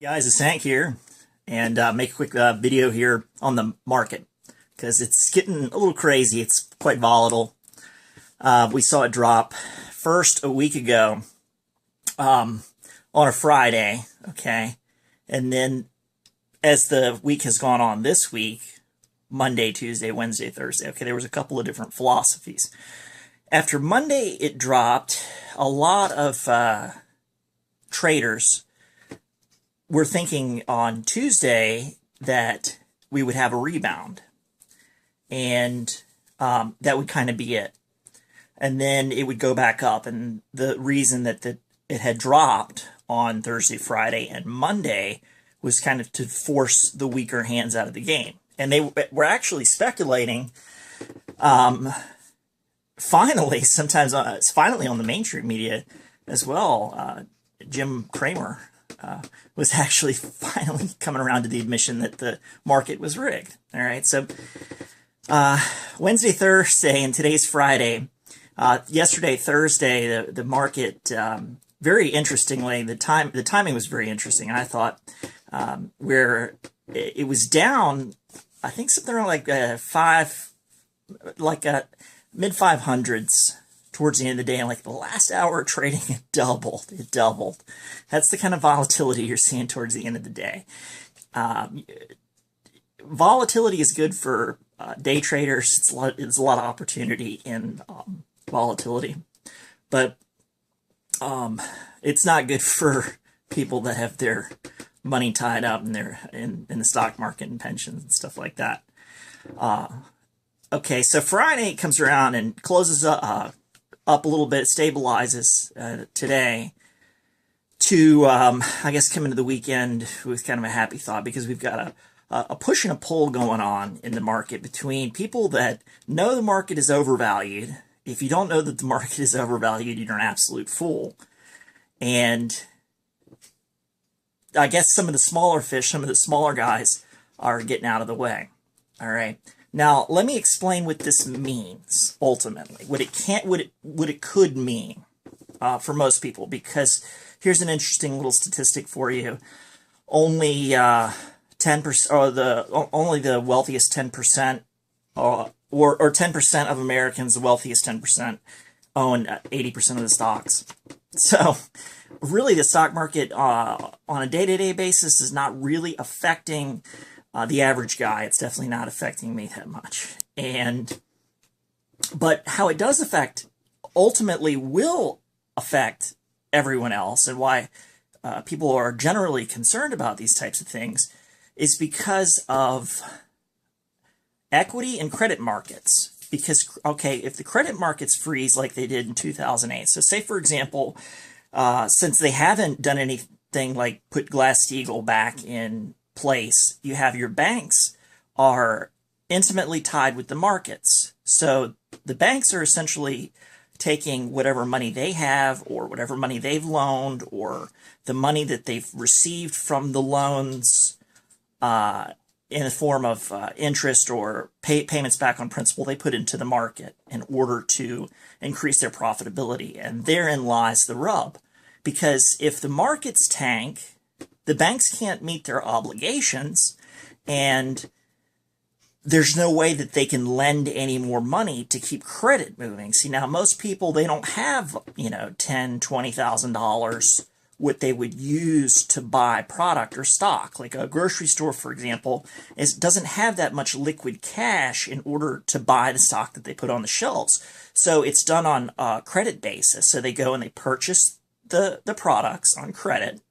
Guys, it's Hank here, and make a quick video here on the market because it's getting a little crazy. It's quite volatile. We saw it drop first a week ago on a Friday, okay, and then as the week has gone on this week, Monday, Tuesday, Wednesday, Thursday, okay, there was a couple of different philosophies. After Monday, it dropped. A lot of traders we're thinking on Tuesday that we would have a rebound, and that would kind of be it. And then it would go back up. And the reason that it had dropped on Thursday, Friday, and Monday was kind of to force the weaker hands out of the game. And they were actually speculating, finally, sometimes it's finally on the mainstream media as well. Jim Cramer was actually finally coming around to the admission that the market was rigged. All right, so Wednesday, Thursday, and today's Friday. Yesterday, Thursday, the market, very interestingly, the timing was very interesting. I thought where it was down, I think something around like mid 500s. Towards the end of the day, and like the last hour of trading, it doubled. It doubled. That's the kind of volatility you're seeing towards the end of the day. Volatility is good for day traders. It's a lot of opportunity in volatility, but it's not good for people that have their money tied up in the stock market and pensions and stuff like that. Okay, so Friday comes around and closes up a little bit, stabilizes today to, I guess, come into the weekend with kind of a happy thought, because we've got a push and a pull going on in the market between people that know the market is overvalued. If you don't know that the market is overvalued, you're an absolute fool. And I guess some of the smaller fish, some of the smaller guys are getting out of the way. All right. Now, let me explain what this means, ultimately, what it could mean for most people, because here's an interesting little statistic for you. Only 10%, or only the wealthiest 10%, or 10% of Americans, the wealthiest 10%, own 80% of the stocks. So, really, the stock market on a day-to-day basis is not really affecting the average guy. It's definitely not affecting me that much. But how it does affect, ultimately will affect everyone else, and why people are generally concerned about these types of things, is because of equity and credit markets. Because, okay, if the credit markets freeze like they did in 2008, so say, for example, since they haven't done anything like put Glass-Steagall back in place, you have your banks are intimately tied with the markets. So the banks are essentially taking whatever money they have, or whatever money they've loaned, or the money that they've received from the loans in the form of interest or payments back on principal, they put into the market in order to increase their profitability. And therein lies the rub. Because if the markets tank, the banks can't meet their obligations, and there's no way that they can lend any more money to keep credit moving. See, now most people, they don't have, $10,000, $20,000 what they would use to buy product or stock. Like a grocery store, for example, doesn't have that much liquid cash in order to buy the stock that they put on the shelves. So it's done on a credit basis. So they go and they purchase the products on credit,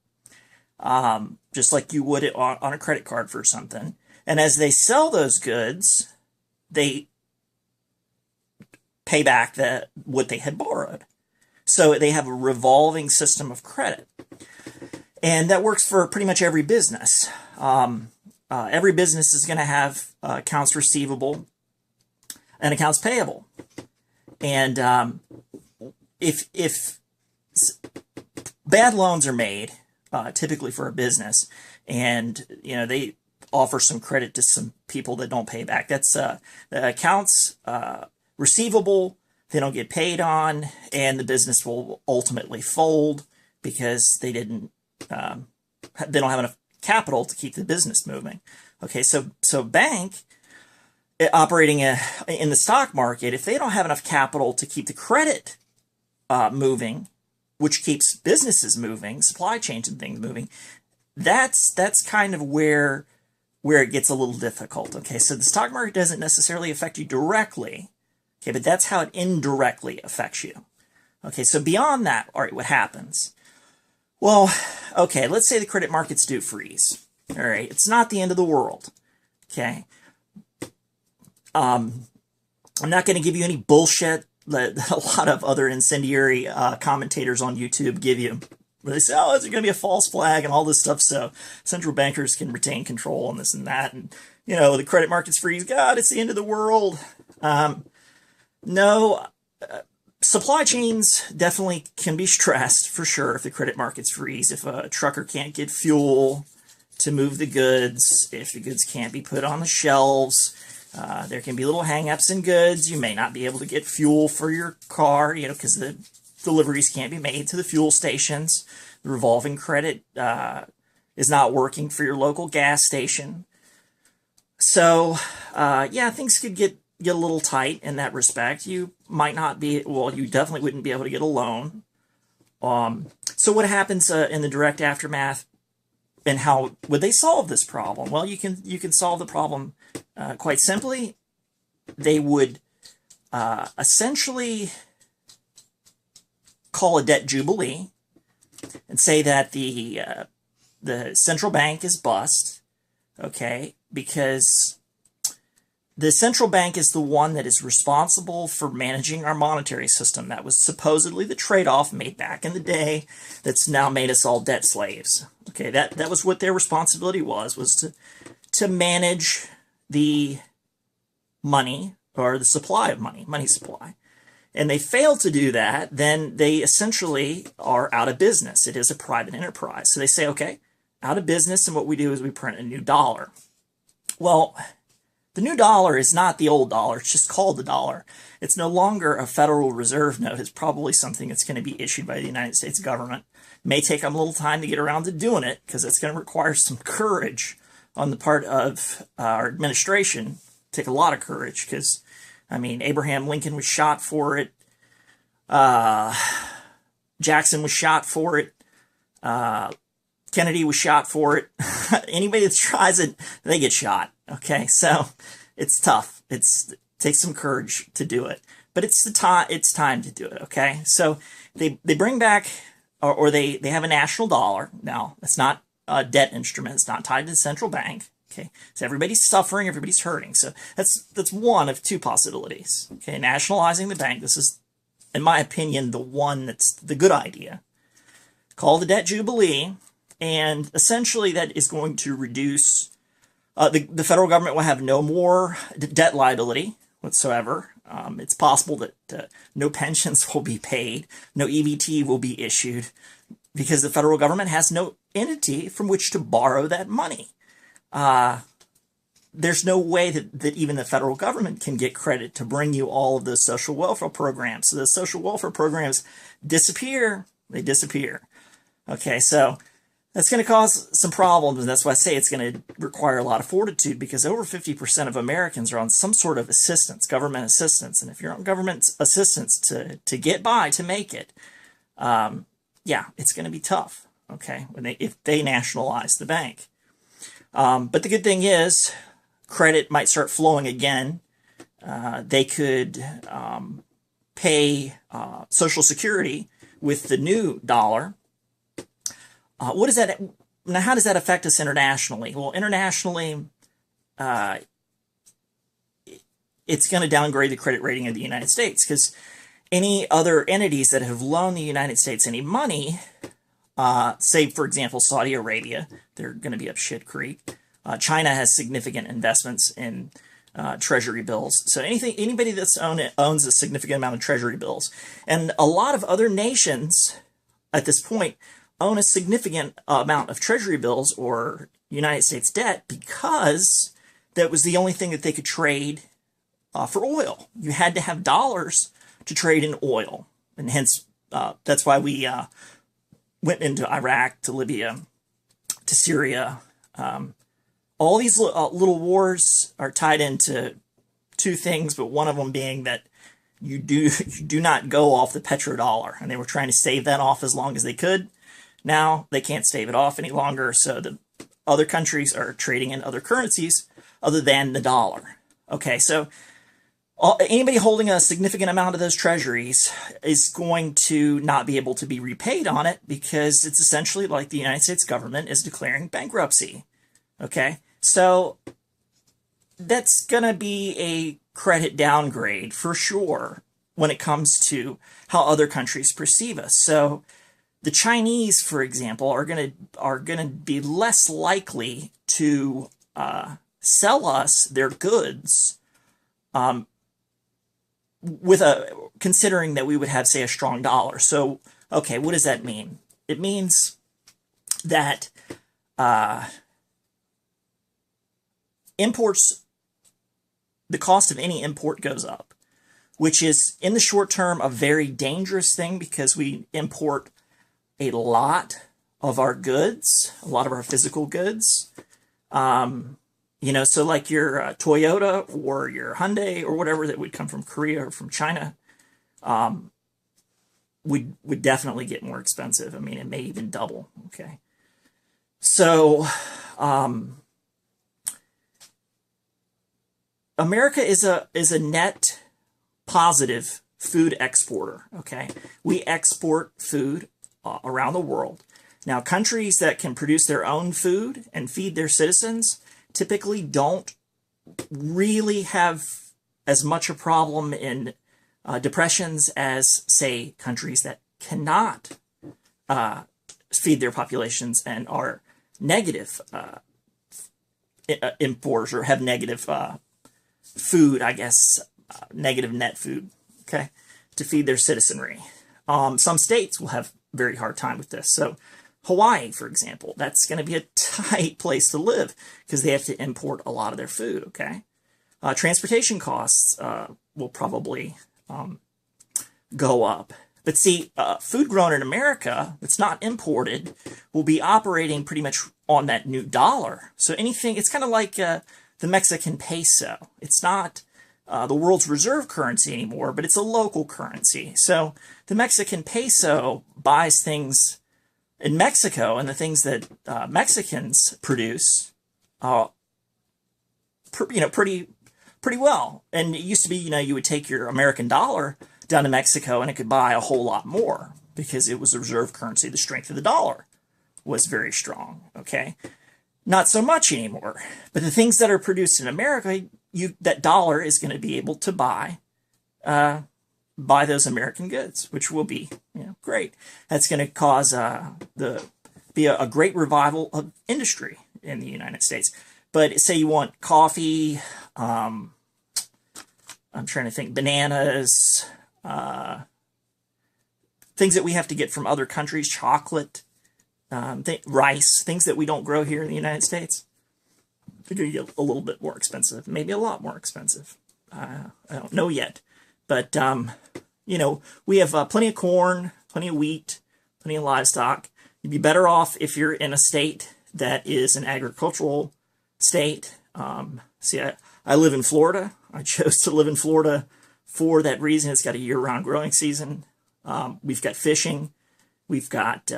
just like you would on a credit card for something. And as they sell those goods, they pay back what they had borrowed. So they have a revolving system of credit. And that works for pretty much every business. Every business is going to have accounts receivable and accounts payable. And if bad loans are made, typically for a business, and they offer some credit to some people that don't pay back, that's the accounts receivable they don't get paid on, and the business will ultimately fold because they don't have enough capital to keep the business moving. Okay, so bank operating in the stock market, if they don't have enough capital to keep the credit moving, which keeps businesses moving, supply chains and things moving, that's kind of where it gets a little difficult. Okay, so the stock market doesn't necessarily affect you directly, okay, but that's how it indirectly affects you. Okay, so beyond that, all right, what happens? Well, okay, let's say the credit markets do freeze. All right, it's not the end of the world. Okay, I'm not going to give you any bullshit that a lot of other incendiary commentators on YouTube give you. Where they say, oh, is it going to be a false flag and all this stuff so central bankers can retain control and this and that. And, you know, the credit markets freeze. God, it's the end of the world. No, supply chains definitely can be stressed for sure if the credit markets freeze. If a trucker can't get fuel to move the goods, if the goods can't be put on the shelves, there can be little hang-ups in goods. You may not be able to get fuel for your car, you know, because the deliveries can't be made to the fuel stations. The revolving credit is not working for your local gas station. So, yeah, things could get a little tight in that respect. You might not be, well, you definitely wouldn't be able to get a loan. So what happens in the direct aftermath, and how would they solve this problem? Well, you can solve the problem quite simply. They would essentially call a debt jubilee and say that the central bank is bust, okay, because the central bank is the one that is responsible for managing our monetary system. That was supposedly the trade-off made back in the day that's now made us all debt slaves. Okay, that was what their responsibility was to manage the money, or the supply of money supply. And they fail to do that, then they essentially are out of business. It is a private enterprise. So they say, okay, out of business, and what we do is we print a new dollar. Well, the new dollar is not the old dollar. It's just called the dollar. It's no longer a Federal Reserve note. It's probably something that's going to be issued by the United States government. It may take them a little time to get around to doing it, because it's going to require some courage on the part of our administration. Take a lot of courage, because, I mean, Abraham Lincoln was shot for it. Jackson was shot for it. Kennedy was shot for it. Anybody that tries it, they get shot. Okay, so it's tough. It takes some courage to do it, but it's time to do it. Okay, so they bring back, or they have a national dollar. Now, it's not a debt instrument. It's not tied to the central bank. Okay, so everybody's suffering, everybody's hurting. So that's one of two possibilities. Okay, nationalizing the bank. This is, in my opinion, the one that's the good idea. Call the debt jubilee, and essentially that is going to reduce. The federal government will have no more debt liability whatsoever. It's possible that no pensions will be paid, no EBT will be issued, because the federal government has no entity from which to borrow that money. There's no way that even the federal government can get credit to bring you all of those social welfare programs. So the social welfare programs disappear. They disappear. Okay, so that's going to cause some problems, and that's why I say it's going to require a lot of fortitude, because over 50% of Americans are on some sort of assistance, government assistance. And if you're on government assistance to get by, to make it, yeah, it's going to be tough, okay, if they nationalize the bank. But the good thing is, credit might start flowing again. They could pay Social Security with the new dollar. What is that? Now, how does that affect us internationally? Well, internationally, it's going to downgrade the credit rating of the United States, because any other entities that have loaned the United States any money, say, for example, Saudi Arabia, they're going to be up shit creek. China has significant investments in treasury bills. So anybody that's owns a significant amount of treasury bills. And a lot of other nations at this point own a significant amount of treasury bills or United States debt, because that was the only thing that they could trade for oil. You had to have dollars to trade in oil. And hence, that's why we went into Iraq, to Libya, to Syria, All these little wars are tied into two things, but one of them being that you do not go off the petrodollar, and they were trying to stave that off as long as they could. Now they can't stave it off any longer, so the other countries are trading in other currencies other than the dollar. Okay, so anybody holding a significant amount of those treasuries is going to not be able to be repaid on it, because it's essentially like the United States government is declaring bankruptcy. Okay, so that's going to be a credit downgrade for sure when it comes to how other countries perceive us. So the Chinese, for example, are going to be less likely to sell us their goods, considering that we would have, say, a strong dollar. So, okay, what does that mean? It means that imports, the cost of any import goes up, which is in the short term a very dangerous thing, because we import a lot of our goods, a lot of our physical goods. So like your Toyota or your Hyundai or whatever that would come from Korea or from China, would definitely get more expensive. I mean, it may even double. Okay. So, America is a net positive food exporter. Okay. We export food around the world. Now, countries that can produce their own food and feed their citizens typically don't really have as much a problem in depressions as, say, countries that cannot feed their populations and are negative importers, or have negative food, I guess, negative net food, okay, to feed their citizenry. Some states will have very hard time with this. So Hawaii, for example, that's going to be a tight place to live because they have to import a lot of their food, okay? Transportation costs will probably go up. But see, food grown in America that's not imported will be operating pretty much on that new dollar. So anything, it's kind of like the Mexican peso. It's not the world's reserve currency anymore, but it's a local currency. So the Mexican peso buys things in Mexico, and the things that Mexicans produce, pretty well. And it used to be, you would take your American dollar down to Mexico and it could buy a whole lot more because it was a reserve currency. The strength of the dollar was very strong. Okay, not so much anymore. But the things that are produced in America, that dollar is going to be able to buy those American goods, which will be, great. That's going to cause be a great revival of industry in the United States. But say you want coffee, I'm trying to think, bananas, things that we have to get from other countries, chocolate, rice, things that we don't grow here in the United States. They're going to get a little bit more expensive, maybe a lot more expensive. I don't know yet. But, we have plenty of corn, plenty of wheat, plenty of livestock. You'd be better off if you're in a state that is an agricultural state. I live in Florida. I chose to live in Florida for that reason. It's got a year-round growing season. We've got fishing. We've got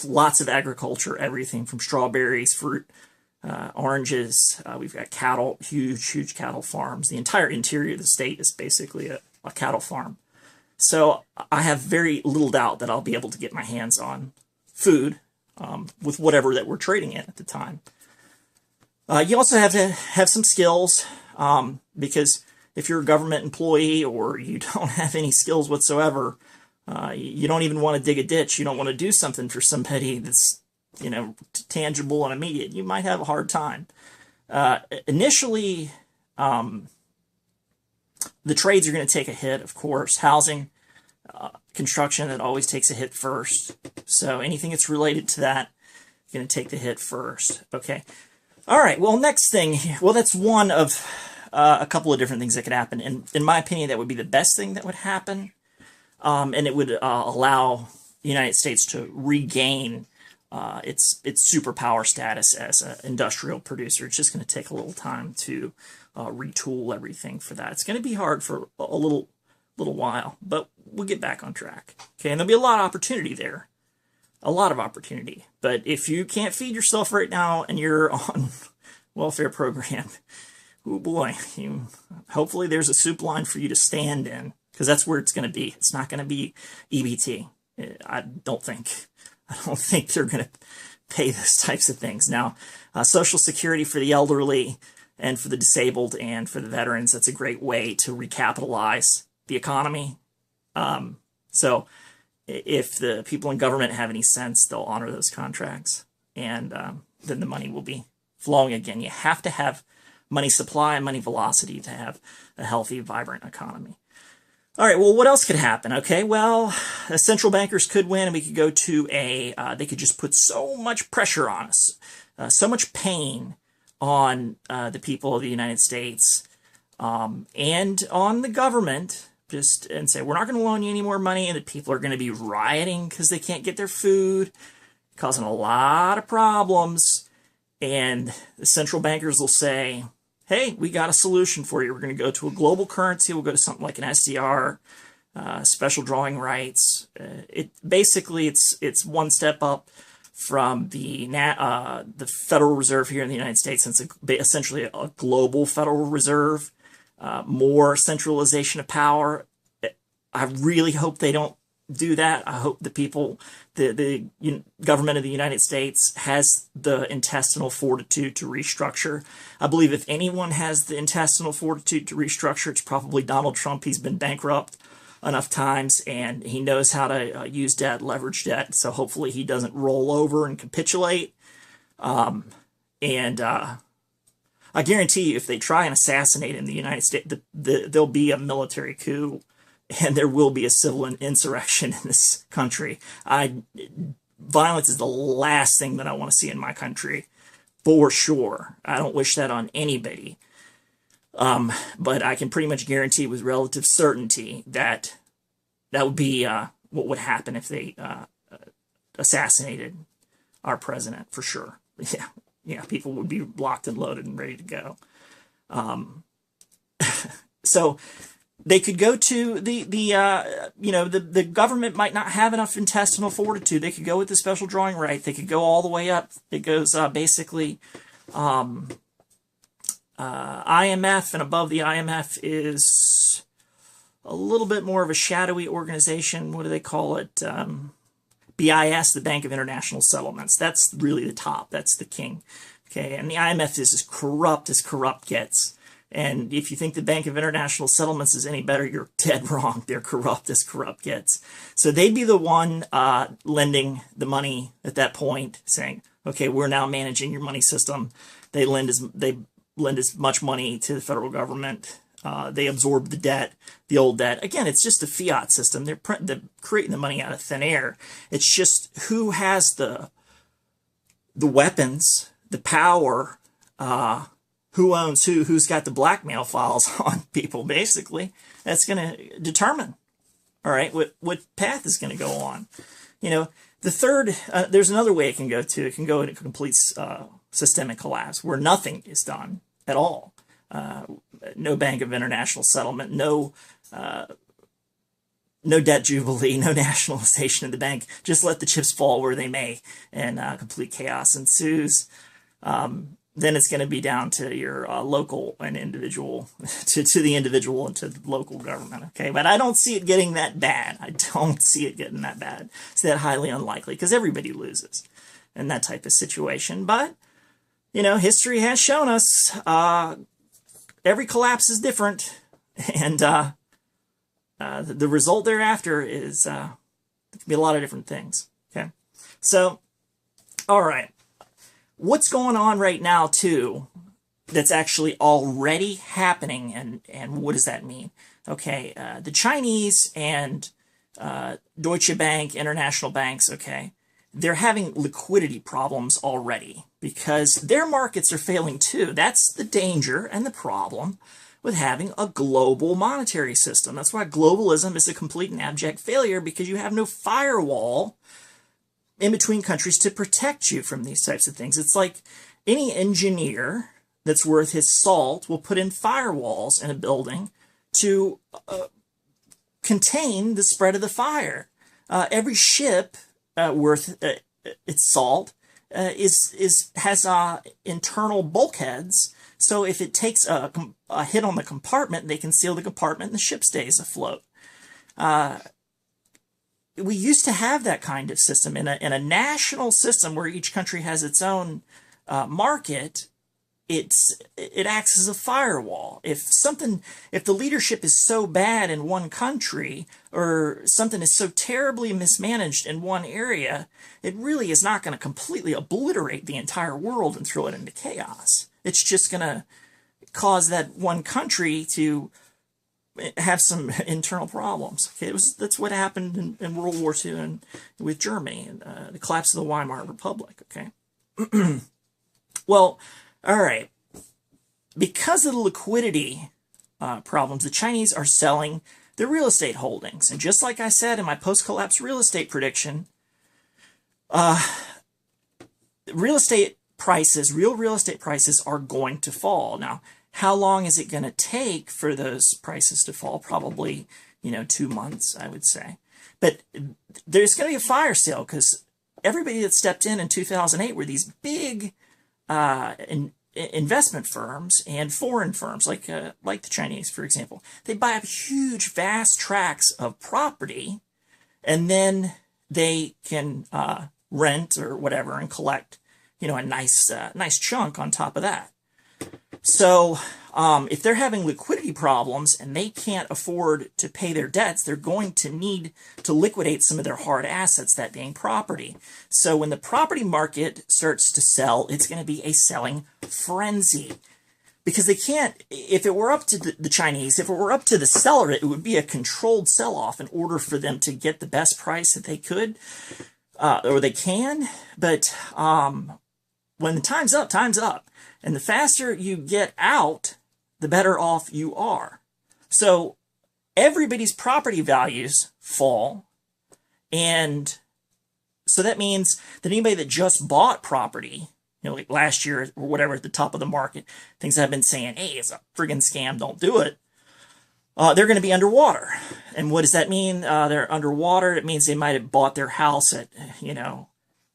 lots of agriculture, everything from strawberries, fruit, oranges. We've got cattle, huge cattle farms. The entire interior of the state is basically a cattle farm. So I have very little doubt that I'll be able to get my hands on food with whatever that we're trading in at the time. You also have to have some skills, because if you're a government employee or you don't have any skills whatsoever, you don't even want to dig a ditch. You don't want to do something for somebody that's, tangible and immediate. You might have a hard time. Initially, the trades are going to take a hit, of course. Housing, construction, it always takes a hit first. So anything that's related to that is going to take the hit first. Okay. All right. Well, next thing. Well, that's one of a couple of different things that could happen. And in my opinion, that would be the best thing that would happen. And it would allow the United States to regain its superpower status as an industrial producer. It's just going to take a little time to retool everything for that. It's going to be hard for a little while, but we'll get back on track. Okay, and there'll be a lot of opportunity there. A lot of opportunity. But if you can't feed yourself right now and you're on welfare program, oh boy, hopefully there's a soup line for you to stand in, because that's where it's going to be. It's not going to be EBT. I don't think they're going to pay those types of things. Now, Social Security for the elderly and for the disabled and for the veterans, that's a great way to recapitalize the economy. So if the people in government have any sense, they'll honor those contracts, and then the money will be flowing again. You have to have money supply and money velocity to have a healthy, vibrant economy. All right, well, what else could happen? Okay, well, central bankers could win, and we could go to they could just put so much pressure on us, so much pain on the people of the United States and on the government, and say, we're not going to loan you any more money, and the people are going to be rioting because they can't get their food, causing a lot of problems, and the central bankers will say, hey, we got a solution for you. We're going to go to a global currency. We'll go to something like an SDR, special drawing rights. It's one step up from the Federal Reserve here in the United States, since it's essentially a global Federal Reserve, more centralization of power. I really hope they don't do that. I hope the government of the United States has the intestinal fortitude to restructure. I believe if anyone has the intestinal fortitude to restructure, it's probably Donald Trump. He's been bankrupt enough times, and he knows how to use debt, leverage debt. So hopefully he doesn't roll over and capitulate. I guarantee you, if they try and assassinate him in the United States, there'll be a military coup, and there will be a civil insurrection in this country. Violence is the last thing that I want to see in my country, for sure. I don't wish that on anybody. But I can pretty much guarantee with relative certainty that would be what would happen if they assassinated our president, for sure. Yeah, people would be locked and loaded and ready to go. So they could go to the government might not have enough intestinal fortitude. They could go with the special drawing right. They could go all the way up. It goes basically IMF, and above the IMF is a little bit more of a shadowy organization. What do they call it? BIS, the Bank of International Settlements. That's really the top. That's the king. Okay, and the IMF is as corrupt gets. And if you think the Bank of International Settlements is any better, you're dead wrong. They're corrupt as corrupt gets. So they'd be the one lending the money at that point, saying, okay, we're now managing your money system. They lend as much money to the federal government. They absorb the debt, the old debt. Again, it's just a fiat system. They're creating the money out of thin air. It's just who has the weapons, the power, who owns who's got the blackmail files on people, basically. That's going to determine, all right, what path is going to go on. The third, there's another way it can go to. It can go into complete systemic collapse, where nothing is done at all. No Bank of International Settlement, no debt jubilee, no nationalization of the bank. Just let the chips fall where they may, and complete chaos ensues. Then it's going to be down to your local and individual, to the individual and to the local government. Okay, but I don't see it getting that bad. I don't see it getting that bad. It's that highly unlikely, because everybody loses in that type of situation. But history has shown us every collapse is different, and the result thereafter is it can be a lot of different things. Okay, so all right. What's going on right now, too, that's actually already happening, and what does that mean? Okay, the Chinese and Deutsche Bank, international banks, okay, they're having liquidity problems already because their markets are failing, too. That's the danger and the problem with having a global monetary system. That's why globalism is a complete and abject failure, because you have no firewall in between countries to protect you from these types of things. It's like any engineer that's worth his salt will put in firewalls in a building to contain the spread of the fire. Every ship worth its salt has internal bulkheads. So if it takes a hit on the compartment, they can seal the compartment and the ship stays afloat. We used to have that kind of system in a national system where each country has its own market. It acts as a firewall. If the leadership is so bad in one country, or something is so terribly mismanaged in one area, it really is not going to completely obliterate the entire world and throw it into chaos. It's just going to cause that one country to have some internal problems. Okay, that's what happened in World War II and with Germany and the collapse of the Weimar Republic. Okay, well. All right, because of the liquidity problems, the Chinese are selling their real estate holdings. And just like I said in my post-collapse real estate prediction, real estate prices are going to fall. Now, how long is it going to take for those prices to fall? Probably, 2 months, I would say. But there's going to be a fire sale because everybody that stepped in 2008 were these big investment firms and foreign firms like the Chinese, for example. They buy up huge, vast tracts of property, and then they can rent or whatever and collect, a nice chunk on top of that. So if they're having liquidity problems and they can't afford to pay their debts, they're going to need to liquidate some of their hard assets, that being property. So when the property market starts to sell, it's going to be a selling frenzy. Because they can't, if it were up to the Chinese, if it were up to the seller, it would be a controlled sell-off in order for them to get the best price that they could, or they can. But when the time's up, time's up. And the faster you get out, the better off you are. So everybody's property values fall. And so that means that anybody that just bought property, like last year or whatever at the top of the market, things I've been saying, hey, it's a friggin' scam, don't do it. They're going to be underwater. And what does that mean? They're underwater. It means they might have bought their house at,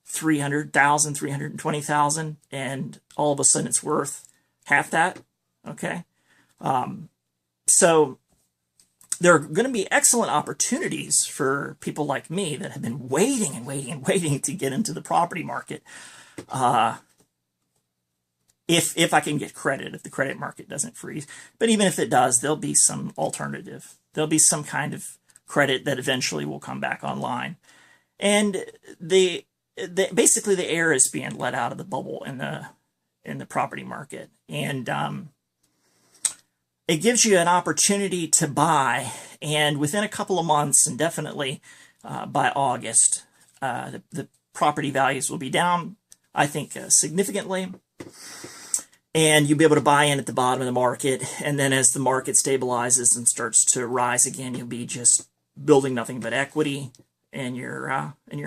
$300,000, $320,000, and all of a sudden it's worth half that. Okay. So there are going to be excellent opportunities for people like me that have been waiting and waiting and waiting to get into the property market. If I can get credit, if the credit market doesn't freeze. But even if it does, there'll be some alternative. There'll be some kind of credit that eventually will come back online. And basically the air is being let out of the bubble in the property market. And it gives you an opportunity to buy. And within a couple of months, and definitely by August, the property values will be down, I think, significantly. And you'll be able to buy in at the bottom of the market. And then as the market stabilizes and starts to rise again, you'll be just building nothing but equity in your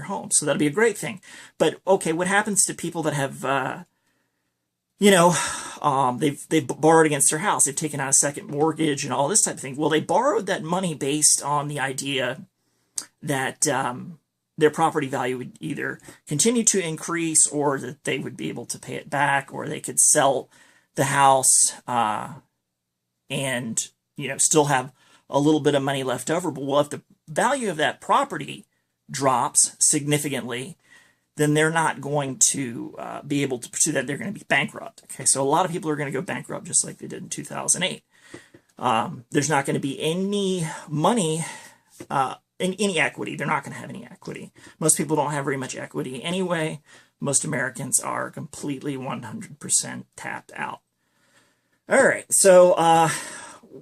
home. So that'll be a great thing. But okay, what happens to people that have, they've borrowed against their house, they've taken out a second mortgage and all this type of thing. Well, they borrowed that money based on the idea that their property value would either continue to increase or that they would be able to pay it back, or they could sell the house and, still have a little bit of money left over. But well, if the value of that property drops significantly, then they're not going to be able to pursue that. They're going to be bankrupt. Okay, so a lot of people are going to go bankrupt just like they did in 2008. There's not going to be any money, any equity. They're not going to have any equity. Most people don't have very much equity anyway. Most Americans are completely 100% tapped out. All right, so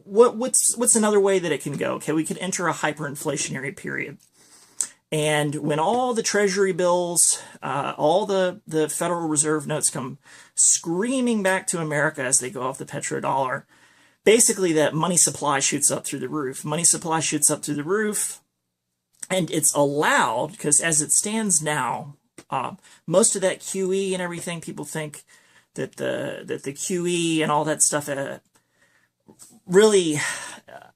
what's another way that it can go? Okay, we could enter a hyperinflationary period. And when all the treasury bills, all the Federal Reserve notes come screaming back to America as they go off the petrodollar, basically that money supply shoots up through the roof. Money supply shoots up through the roof, and it's allowed, because as it stands now, Most of that QE and everything, people think that the QE and all that stuff really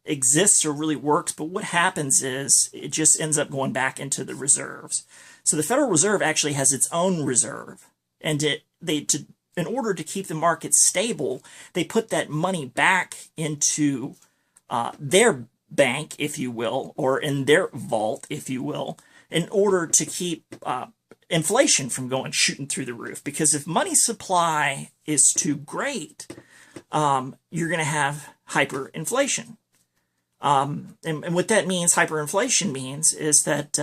exists or really works, but what happens is it just ends up going back into the reserves. So the Federal Reserve actually has its own reserve, and in order to keep the market stable, they put that money back into their bank, if you will, or in their vault, if you will, in order to keep inflation from shooting through the roof. Because if money supply is too great, you're going to have hyperinflation. And what that means, hyperinflation means, is that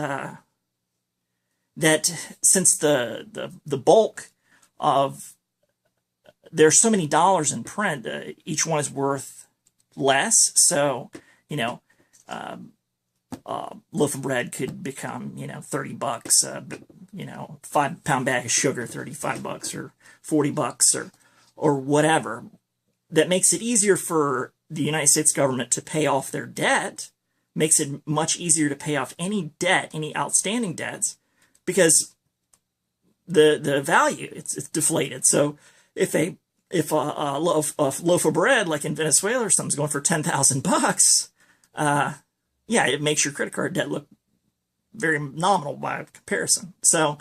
since the bulk of there's so many dollars in print, each one is worth less. So, a loaf of bread could become, $30, 5-pound bag of sugar, $35 or $40 or whatever. That makes it easier for the United States government to pay off their debt, makes it much easier to pay off any debt, any outstanding debts, because the value, it's deflated. So if a loaf of bread, like in Venezuela or something, is going for $10,000, it makes your credit card debt look very nominal by comparison. So,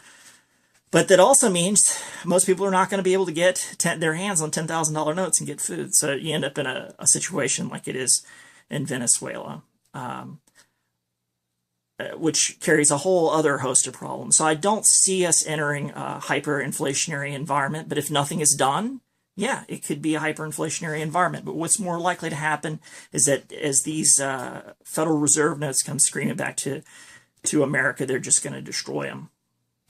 but that also means most people are not going to be able to get their hands on $10,000 notes and get food. So you end up in a situation like it is in Venezuela, which carries a whole other host of problems. So I don't see us entering a hyperinflationary environment, but if nothing is done, it could be a hyperinflationary environment. But what's more likely to happen is that as these Federal Reserve notes come screaming back to America, they're just going to destroy them.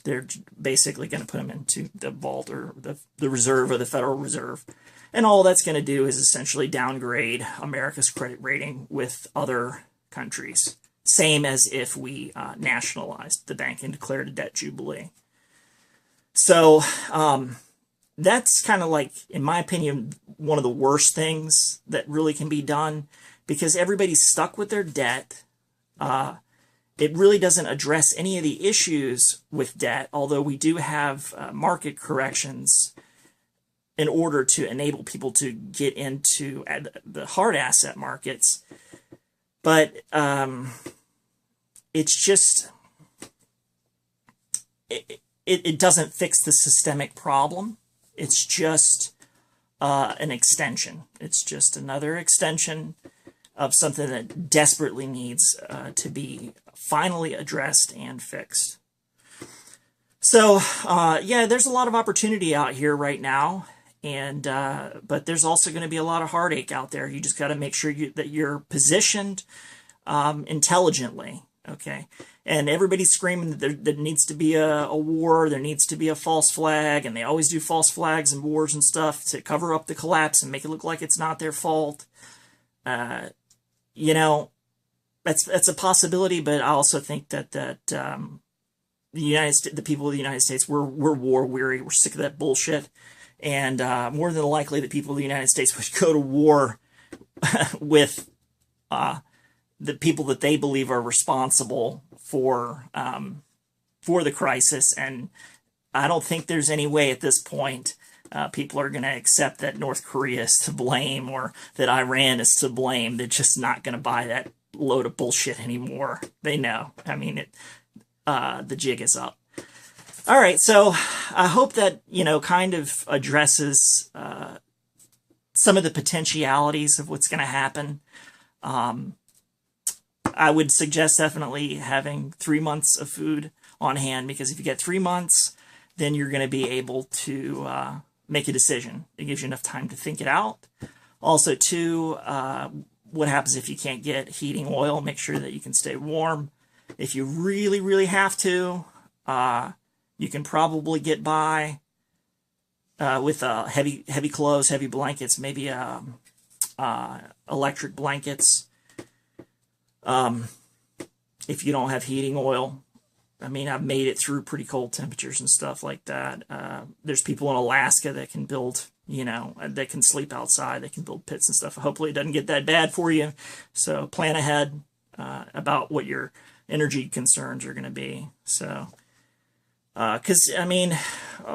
They're basically going to put them into the vault or the reserve of the Federal Reserve. And all that's going to do is essentially downgrade America's credit rating with other countries. Same as if we nationalized the bank and declared a debt jubilee. So that's kind of like, in my opinion, one of the worst things that really can be done, because everybody's stuck with their debt. It really doesn't address any of the issues with debt, although we do have market corrections in order to enable people to get into the hard asset markets. But it's just, it doesn't fix the systemic problem. It's just an extension. It's just another extension of something that desperately needs to be finally addressed and fixed. So, there's a lot of opportunity out here right now, and but there's also going to be a lot of heartache out there. You just got to make sure that you're positioned intelligently, okay? And everybody's screaming that there needs to be a war, there needs to be a false flag, and they always do false flags and wars and stuff to cover up the collapse and make it look like it's not their fault. That's a possibility, but I also think that the people of the United States, we're war weary. We're sick of that bullshit, and more than likely, the people of the United States would go to war with the people that they believe are responsible for the crisis. And I don't think there's any way at this point people are going to accept that North Korea is to blame or that Iran is to blame. They're just not going to buy that load of bullshit anymore. They know. I mean, the jig is up. All right, so I hope that, kind of addresses some of the potentialities of what's going to happen. I would suggest definitely having 3 months of food on hand, because if you get 3 months, then you're going to be able to make a decision. It gives you enough time to think it out. Also, too, what happens if you can't get heating oil? Make sure that you can stay warm. If you really, really have to, you can probably get by with heavy clothes, heavy blankets, maybe electric blankets. If you don't have heating oil, I mean, I've made it through pretty cold temperatures and stuff like that. There's people in Alaska that can build, they can sleep outside. They can build pits and stuff. Hopefully it doesn't get that bad for you. So plan ahead about what your energy concerns are going to be. So, Because, I mean,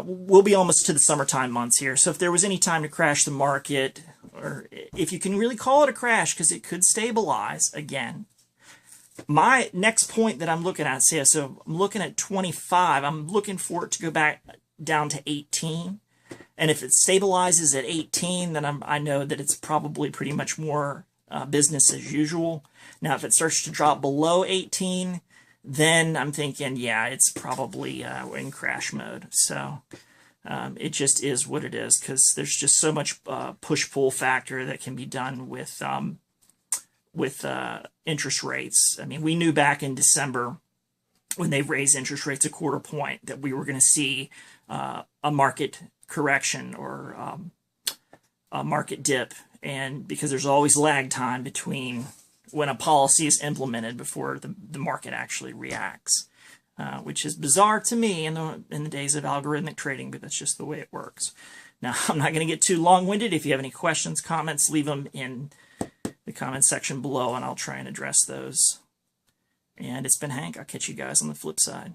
we'll be almost to the summertime months here. So if there was any time to crash the market, or if you can really call it a crash, because it could stabilize again. My next point that I'm looking at, so I'm looking at 25. I'm looking for it to go back down to 18. And if it stabilizes at 18, then I know that it's probably pretty much more business as usual. Now, if it starts to drop below 18, then I'm thinking, yeah, it's probably in crash mode. So it just is what it is, because there's just so much push-pull factor that can be done with interest rates. I mean, we knew back in December when they raised interest rates a quarter point that we were going to see a market correction or a market dip, and because there's always lag time between when a policy is implemented before the market actually reacts, which is bizarre to me in the days of algorithmic trading, but that's just the way it works. Now, I'm not going to get too long-winded. If you have any questions, comments, leave them in the comment section below, and I'll try and address those. And it's been Hank. I'll catch you guys on the flip side.